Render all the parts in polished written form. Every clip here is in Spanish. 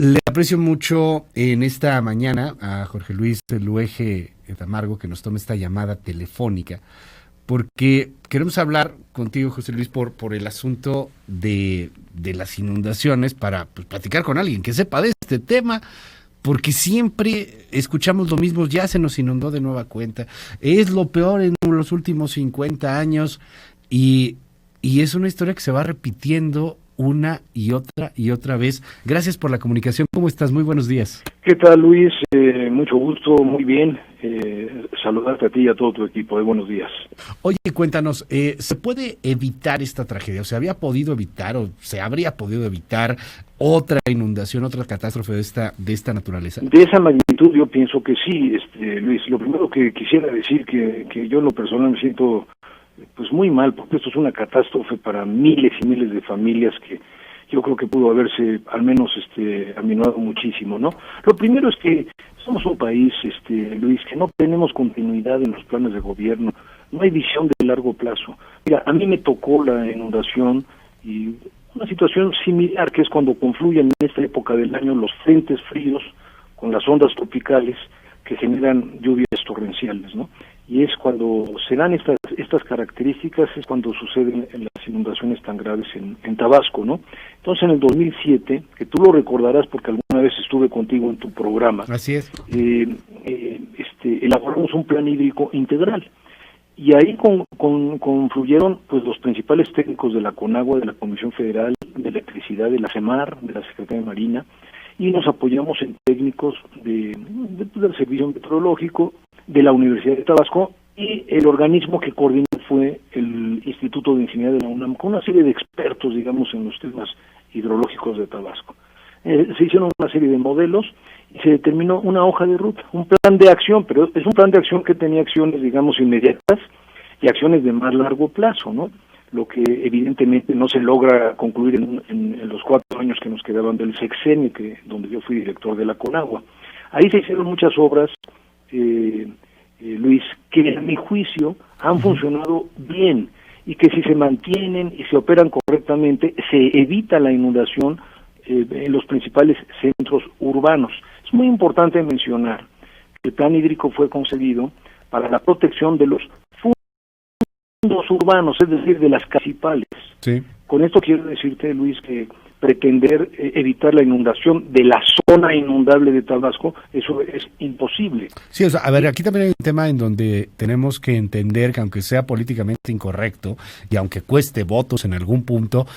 Le aprecio mucho en esta mañana a Jorge Luis Luege Tamargo que nos tome esta llamada telefónica, porque queremos hablar contigo, José Luis, por el asunto de las inundaciones, para pues, platicar con alguien que sepa de este tema, porque siempre escuchamos lo mismo, ya se nos inundó de nueva cuenta, es lo peor en los últimos 50 años, y es una historia que se va repitiendo una y otra vez. Gracias por la comunicación. ¿Cómo estás? Muy buenos días. ¿Qué tal, Luis? Mucho gusto, muy bien. Saludarte a ti y a todo tu equipo. Buenos días. Oye, cuéntanos, ¿se puede evitar esta tragedia? ¿O se había podido evitar o se habría podido evitar otra inundación, otra catástrofe de esta naturaleza? De esa magnitud yo pienso que sí, Luis. Lo primero que quisiera decir que yo en lo personal me siento pues muy mal, porque esto es una catástrofe para miles y miles de familias que yo creo que pudo haberse al menos aminorado muchísimo, ¿no? Lo primero es que somos un país, Luis, que no tenemos continuidad en los planes de gobierno, no hay visión de largo plazo. Mira, a mí me tocó la inundación y una situación similar, que es cuando confluyen en esta época del año los frentes fríos con las ondas tropicales que generan lluvias torrenciales, ¿no? Y es cuando se dan estas características, es cuando suceden las inundaciones tan graves en Tabasco, ¿no? Entonces, en el 2007, que tú lo recordarás porque alguna vez estuve contigo en tu programa. Así es. Elaboramos un plan hídrico integral. Y ahí confluyeron pues los principales técnicos de la CONAGUA, de la Comisión Federal de Electricidad, de la CEMAR, de la Secretaría de Marina, y nos apoyamos en técnicos del Servicio Meteorológico, de la Universidad de Tabasco, y el organismo que coordinó fue el Instituto de Ingeniería de la UNAM, con una serie de expertos, digamos, en los temas hidrológicos de Tabasco. Se hicieron una serie de modelos y se determinó una hoja de ruta, un plan de acción, pero es un plan de acción que tenía acciones, digamos, inmediatas y acciones de más largo plazo, ¿no? Lo que evidentemente no se logra concluir en los 4 años que nos quedaban del sexenio, donde yo fui director de la CONAGUA. Ahí se hicieron muchas obras, Luis, que a mi juicio han funcionado bien y que si se mantienen y se operan correctamente, se evita la inundación en los principales centros urbanos. Es muy importante mencionar que el plan hídrico fue concebido para la protección de los fondos urbanos, es decir, de las municipales. Sí. Con esto quiero decirte, Luis, que pretender evitar la inundación de la zona inundable de Tabasco, eso es imposible. Sí, o sea, a ver, aquí también hay un tema en donde tenemos que entender que aunque sea políticamente incorrecto y aunque cueste votos en algún punto,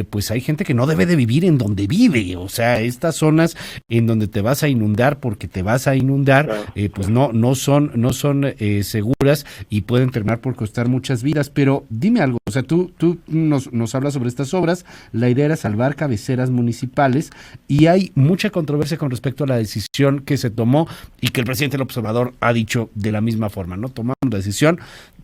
pues hay gente que no debe de vivir en donde vive. O sea, estas zonas en donde te vas a inundar porque te vas a inundar, claro, pues no son seguras y pueden terminar por costar muchas vidas. Pero dime algo, o sea, tú nos hablas sobre estas obras, la idea era salvar cabeceras municipales y hay mucha controversia con respecto a la decisión que se tomó y que el presidente López Obrador ha dicho de la misma forma, ¿no? Tomaron la decisión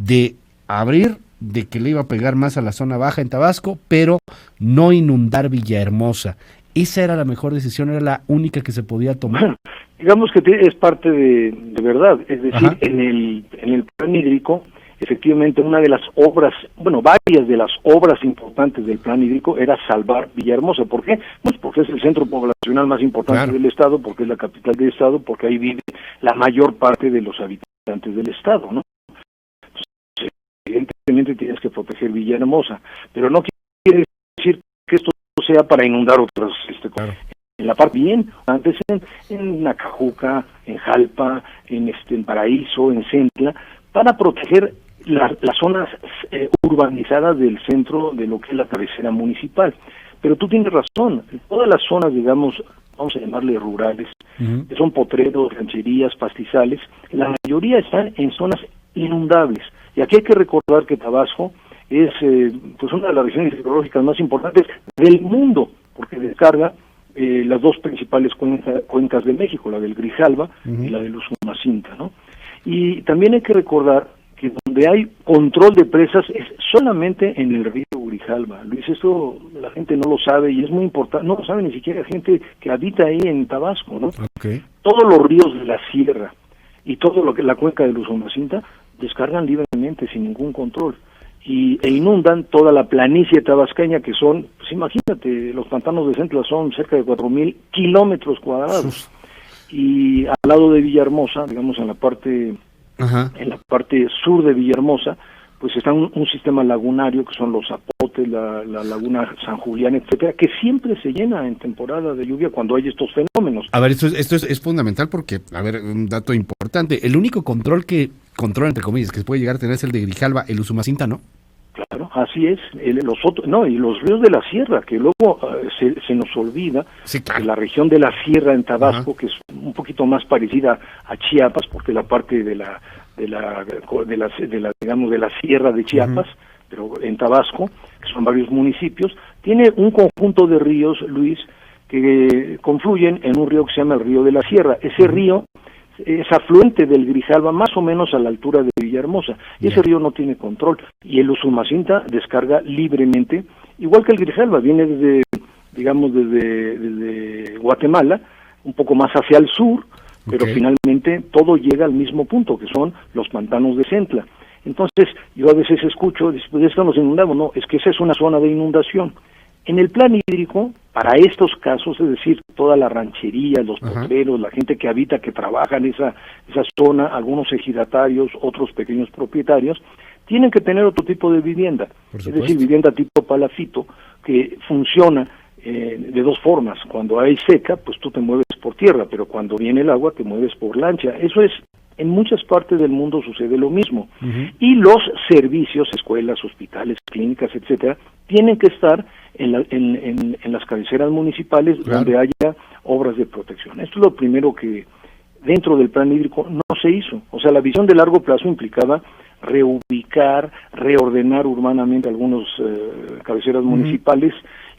de abrir, de que le iba a pegar más a la zona baja en Tabasco, pero no inundar Villahermosa. ¿Esa era la mejor decisión? ¿Era la única que se podía tomar? Bueno, digamos que es parte de verdad, es decir, en el plan hídrico, efectivamente, una de las obras, varias de las obras importantes del plan hídrico era salvar Villahermosa. ¿Por qué? Pues porque es el centro poblacional más importante del estado, porque es la capital del estado, porque ahí vive la mayor parte de los habitantes del estado, ¿no? Entonces, evidentemente tienes que proteger Villahermosa, pero no quiere decir que esto sea para inundar otras, en la parte bien, antes en Nacajuca, en Jalpa, en Paraíso, en Centla, para proteger las zonas urbanizadas del centro de lo que es la cabecera municipal. Pero tú tienes razón, todas las zonas, digamos, vamos a llamarle rurales, que son potreros, rancherías, pastizales, la mayoría están en zonas inundables. Y aquí hay que recordar que Tabasco es pues una de las regiones hidrológicas más importantes del mundo, porque descarga las dos principales cuencas de México, la del Grijalva y la del Usumacinta, ¿no? Y también hay que recordar que donde hay control de presas es solamente en el río Grijalva. Luis, esto la gente no lo sabe y es muy importante, no lo sabe ni siquiera gente que habita ahí en Tabasco, ¿no? Okay. Todos los ríos de la sierra y todo lo que la cuenca del Usumacinta descargan libremente sin ningún control. e inundan toda la planicie tabasqueña, que son, pues imagínate, los pantanos de Centla son cerca de 4,000 kilómetros cuadrados. Y al lado de Villahermosa, digamos en la parte sur de Villahermosa, pues está un sistema lagunario que son los Zapotes, la laguna San Julián, etcétera, que siempre se llena en temporada de lluvia cuando hay estos fenómenos. A ver, esto es fundamental porque, a ver, un dato importante, el único control entre comillas, que se puede llegar a tener es el de Grijalva, el Usumacinta, ¿no? Claro, así es. Y los ríos de la sierra, que luego se nos olvida, sí, claro. Que la región de la sierra en Tabasco, que es un poquito más parecida a Chiapas, porque la parte de la sierra de Chiapas, pero en Tabasco, que son varios municipios, tiene un conjunto de ríos, Luis, que confluyen en un río que se llama el Río de la Sierra. Ese río es afluente del Grijalva más o menos a la altura de Villahermosa, y ese río no tiene control, y el Usumacinta descarga libremente, igual que el Grijalva, viene desde Guatemala, un poco más hacia el sur, pero finalmente todo llega al mismo punto, que son los pantanos de Centla. Entonces, yo a veces escucho, después de esto nos inundamos, no, es que esa es una zona de inundación. En el plan hídrico, para estos casos, es decir, toda la ranchería, los potreros, la gente que habita, que trabaja en esa zona, algunos ejidatarios, otros pequeños propietarios, tienen que tener otro tipo de vivienda, es decir, vivienda tipo palafito, que funciona de dos formas. Cuando hay seca, pues tú te mueves por tierra, pero cuando viene el agua te mueves por lancha. Eso es, en muchas partes del mundo sucede lo mismo. Y los servicios, escuelas, hospitales, clínicas, etcétera, tienen que estar en las cabeceras municipales, donde haya obras de protección. Esto es lo primero que dentro del plan hídrico no se hizo. O sea, la visión de largo plazo implicaba reubicar, reordenar urbanamente algunos cabeceras municipales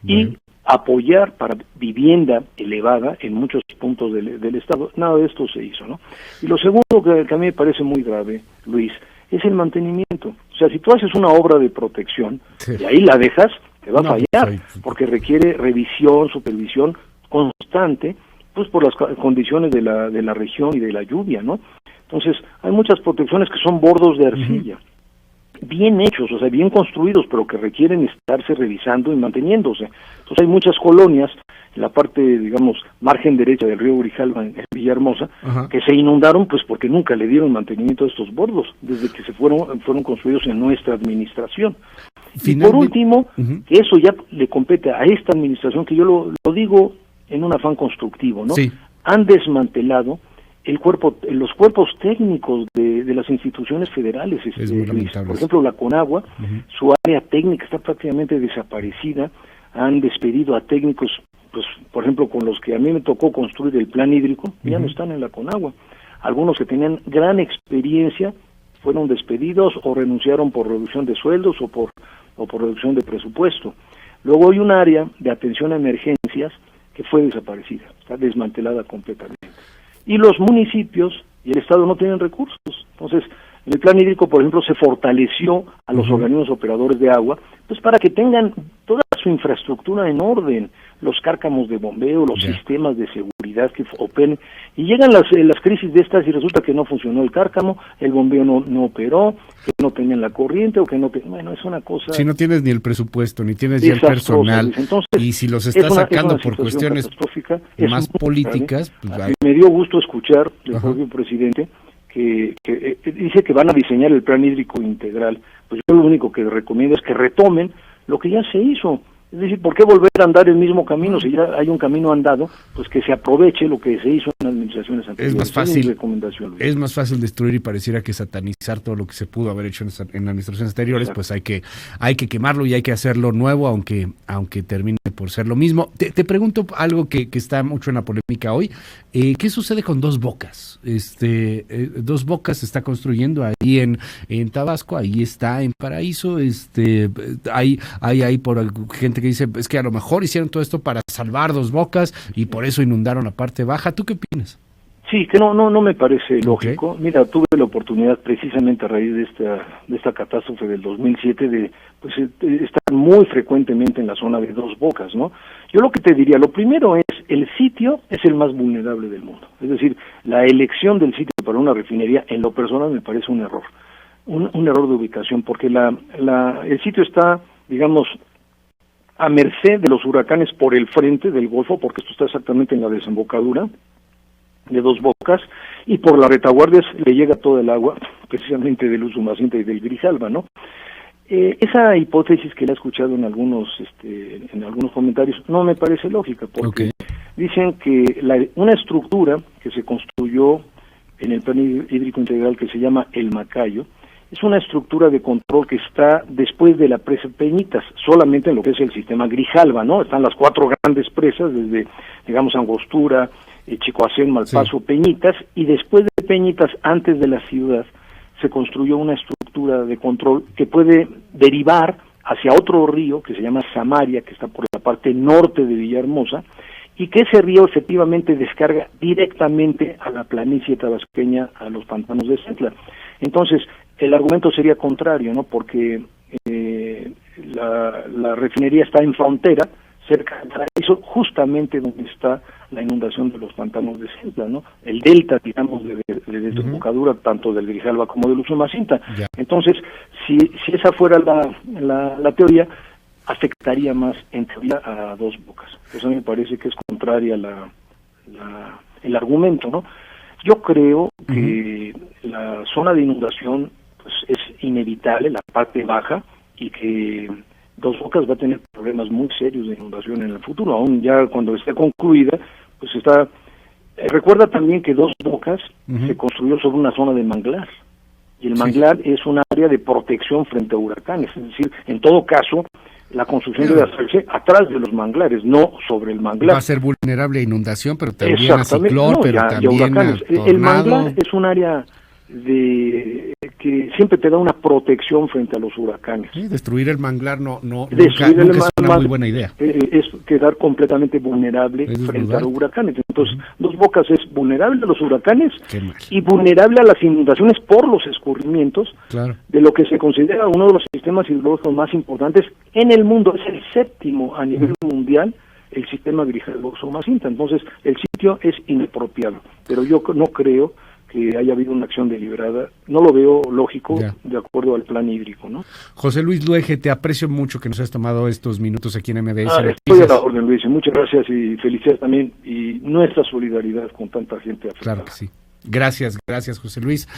y apoyar para vivienda elevada en muchos puntos del estado. Nada de esto se hizo, ¿no? Y lo segundo que a mí me parece muy grave, Luis, es el mantenimiento. O sea, si tú haces una obra de protección y ahí la dejas, te va a fallar, porque requiere revisión, supervisión constante, pues por las condiciones de la región y de la lluvia, ¿no? Entonces, hay muchas protecciones que son bordos de arcilla, bien hechos, o sea, bien construidos, pero que requieren estarse revisando y manteniéndose. Entonces, hay muchas colonias en la parte, digamos, margen derecha del río Grijalva, en Villahermosa, que se inundaron, pues porque nunca le dieron mantenimiento a estos bordos, desde que se fueron construidos en nuestra administración. Y por último, que eso ya le compete a esta administración, que yo lo digo en un afán constructivo, ¿no? Han desmantelado los cuerpos técnicos de las instituciones federales. Por ejemplo, la Conagua, su área técnica está prácticamente desaparecida. Han despedido a técnicos, pues, por ejemplo, con los que a mí me tocó construir el plan hídrico, ya no están en la Conagua. Algunos que tenían gran experiencia fueron despedidos o renunciaron por reducción de sueldos o por reducción de presupuesto. Luego hay un área de atención a emergencias que fue desaparecida, está desmantelada completamente. Y los municipios y el Estado no tienen recursos. Entonces, en el plan hídrico, por ejemplo, se fortaleció a los organismos operadores de agua, pues para que tengan toda su infraestructura en orden, los cárcamos de bombeo, los sistemas de seguridad que operen, y llegan las crisis de estas y resulta que no funcionó el cárcamo, el bombeo no operó, que no tenían la corriente o que bueno, es una cosa... Si no tienes ni el presupuesto, ni tienes ya el personal, entonces, y si los estás sacando por cuestiones más políticas... Pues, me dio gusto escuchar del propio presidente que dice que van a diseñar el plan hídrico integral. Pues yo lo único que recomiendo es que retomen lo que ya se hizo. Es decir, ¿por qué volver a andar el mismo camino? Si ya hay un camino andado, pues que se aproveche lo que se hizo en administraciones anteriores. Es más fácil destruir y pareciera que satanizar todo lo que se pudo haber hecho en administraciones anteriores. Pues hay que quemarlo y hay que hacerlo nuevo, aunque termine por ser lo mismo. Te pregunto algo que está mucho en la polémica hoy. ¿Qué sucede con Dos Bocas? Dos Bocas se está construyendo ahí en Tabasco, ahí está en Paraíso. Hay por gente que dice, es que a lo mejor hicieron todo esto para salvar Dos Bocas y por eso inundaron la parte baja. ¿Tú qué opinas? Sí, que no me parece lógico. Mira, tuve la oportunidad precisamente a raíz de esta catástrofe del 2007 de estar muy frecuentemente en la zona de Dos Bocas, ¿no? Yo lo que te diría, lo primero es, el sitio es el más vulnerable del mundo. Es decir, la elección del sitio para una refinería, en lo personal, me parece un error. un error de ubicación, porque el sitio está, digamos, a merced de los huracanes por el frente del Golfo, porque esto está exactamente en la desembocadura de Dos Bocas, y por la retaguardia le llega toda el agua, precisamente del Usumacinta y del Grijalva, ¿no? Esa hipótesis que le he escuchado en algunos comentarios no me parece lógica, porque dicen que una estructura que se construyó en el Plan Hídrico Integral que se llama El Macayo, es una estructura de control que está después de la presa Peñitas, solamente en lo que es el sistema Grijalva, ¿no? Están las 4 grandes presas, desde, digamos, Angostura, Chicoacén, Malpaso, Peñitas, y después de Peñitas, antes de la ciudad, se construyó una estructura de control que puede derivar hacia otro río que se llama Samaria, que está por la parte norte de Villahermosa, y que ese río efectivamente descarga directamente a la planicie tabasqueña, a los pantanos de Centla. Entonces, el argumento sería contrario, ¿no? Porque la refinería está en frontera, cerca del paraíso, justamente donde está la inundación de los pantanos de Centla, ¿no? El delta, digamos, de desembocadura, tanto del Grijalva como del Usumacinta. Entonces, si esa fuera la teoría, afectaría más, en teoría, a Dos Bocas. Eso me parece que es contraria el argumento, ¿no? Yo creo que la zona de inundación pues, es inevitable, la parte baja, y que Dos Bocas va a tener problemas muy serios de inundación en el futuro, aún ya cuando esté concluida, pues está... recuerda también que Dos Bocas se construyó sobre una zona de manglar, y el manglar es un área de protección frente a huracanes, es decir, en todo caso, la construcción debe hacerse atrás de los manglares, no sobre el manglar. Va a ser vulnerable a inundación, pero también a ciclón, pero también a tornado. El manglar es un área que siempre te da una protección frente a los huracanes. Sí, destruir el manglar nunca es una muy buena idea. Es quedar completamente vulnerable frente a los huracanes. Entonces, Dos Bocas es vulnerable a los huracanes y vulnerable a las inundaciones por los escurrimientos de lo que se considera uno de los sistemas hidrológicos más importantes en el mundo. Es el 7º a nivel mundial, el sistema Grijalva-Usumacinta. Entonces, el sitio es inapropiado. Pero yo no creo que haya habido una acción deliberada, no lo veo lógico de acuerdo al plan hídrico, ¿no? José Luis Luege, te aprecio mucho que nos has tomado estos minutos aquí en MBS. Estoy a la orden, Luis, y muchas gracias y felicidades también, y nuestra solidaridad con tanta gente afectada. Claro que sí. Gracias, José Luis.